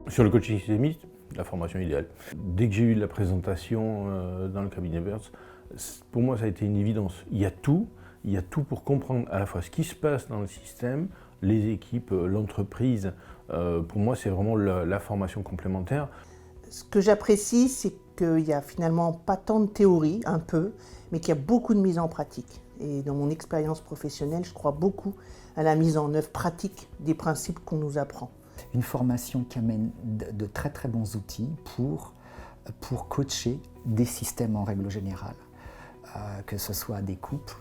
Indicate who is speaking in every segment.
Speaker 1: Sur le coaching systémique, la formation idéale. Dès que j'ai eu la présentation dans le cabinet Bertz, pour moi ça a été une évidence. Il y a tout pour comprendre à la fois ce qui se passe dans le système, les équipes, l'entreprise. Pour moi c'est vraiment la formation complémentaire.
Speaker 2: Ce que j'apprécie, c'est qu'il n'y a finalement pas tant de théorie, un peu, mais qu'il y a beaucoup de mise en pratique. Et dans mon expérience professionnelle, je crois beaucoup à la mise en œuvre pratique des principes qu'on nous apprend.
Speaker 3: Une formation qui amène de très très bons outils pour coacher des systèmes en règle générale, que ce soit des couples,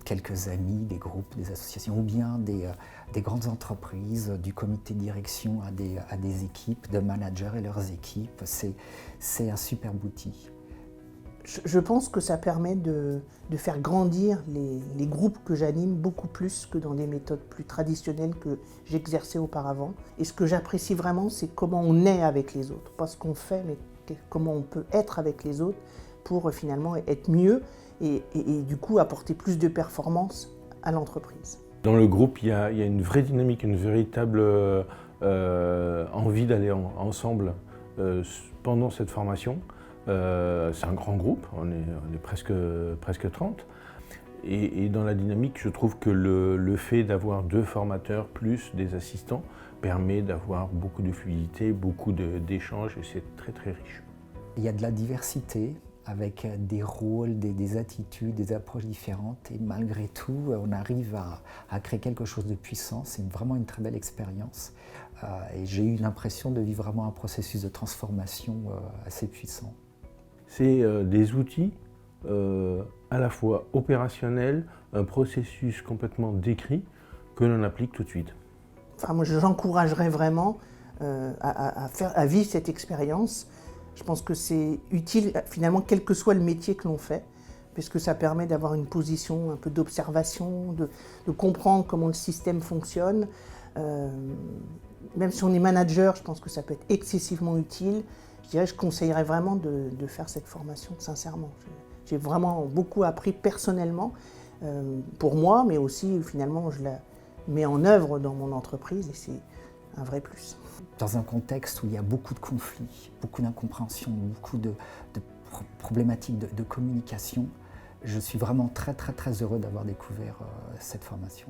Speaker 3: quelques amis, des groupes, des associations, ou bien des grandes entreprises, du comité de direction à des équipes, de managers et leurs équipes. C'est un superbe outil.
Speaker 2: Je pense que ça permet de faire grandir les groupes que j'anime beaucoup plus que dans des méthodes plus traditionnelles que j'exerçais auparavant. Et ce que j'apprécie vraiment, c'est comment on est avec les autres. Pas ce qu'on fait, mais comment on peut être avec les autres pour finalement être mieux et du coup apporter plus de performance à l'entreprise.
Speaker 1: Dans le groupe, il y a une vraie dynamique, une véritable envie d'aller ensemble pendant cette formation. C'est un grand groupe, on est presque 30. Et dans la dynamique, je trouve que le fait d'avoir 2 formateurs plus des assistants permet d'avoir beaucoup de fluidité, beaucoup d'échanges et c'est très très riche.
Speaker 3: Il y a de la diversité avec des rôles, des attitudes, des approches différentes et malgré tout, on arrive à créer quelque chose de puissant. C'est vraiment une très belle expérience et j'ai eu l'impression de vivre vraiment un processus de transformation assez puissant.
Speaker 1: C'est des outils à la fois opérationnels, un processus complètement décrit que l'on applique tout de suite.
Speaker 2: Enfin, moi, j'encouragerais vraiment à vivre cette expérience. Je pense que c'est utile, finalement, quel que soit le métier que l'on fait, puisque ça permet d'avoir une position un peu d'observation, de comprendre comment le système fonctionne. Même si on est manager, je pense que ça peut être excessivement utile. Je conseillerais vraiment de faire cette formation, sincèrement. J'ai vraiment beaucoup appris personnellement, pour moi, mais aussi, finalement, je la mets en œuvre dans mon entreprise et c'est un vrai plus.
Speaker 3: Dans un contexte où il y a beaucoup de conflits, beaucoup d'incompréhension, beaucoup de problématiques de communication, je suis vraiment très très très heureux d'avoir découvert cette formation.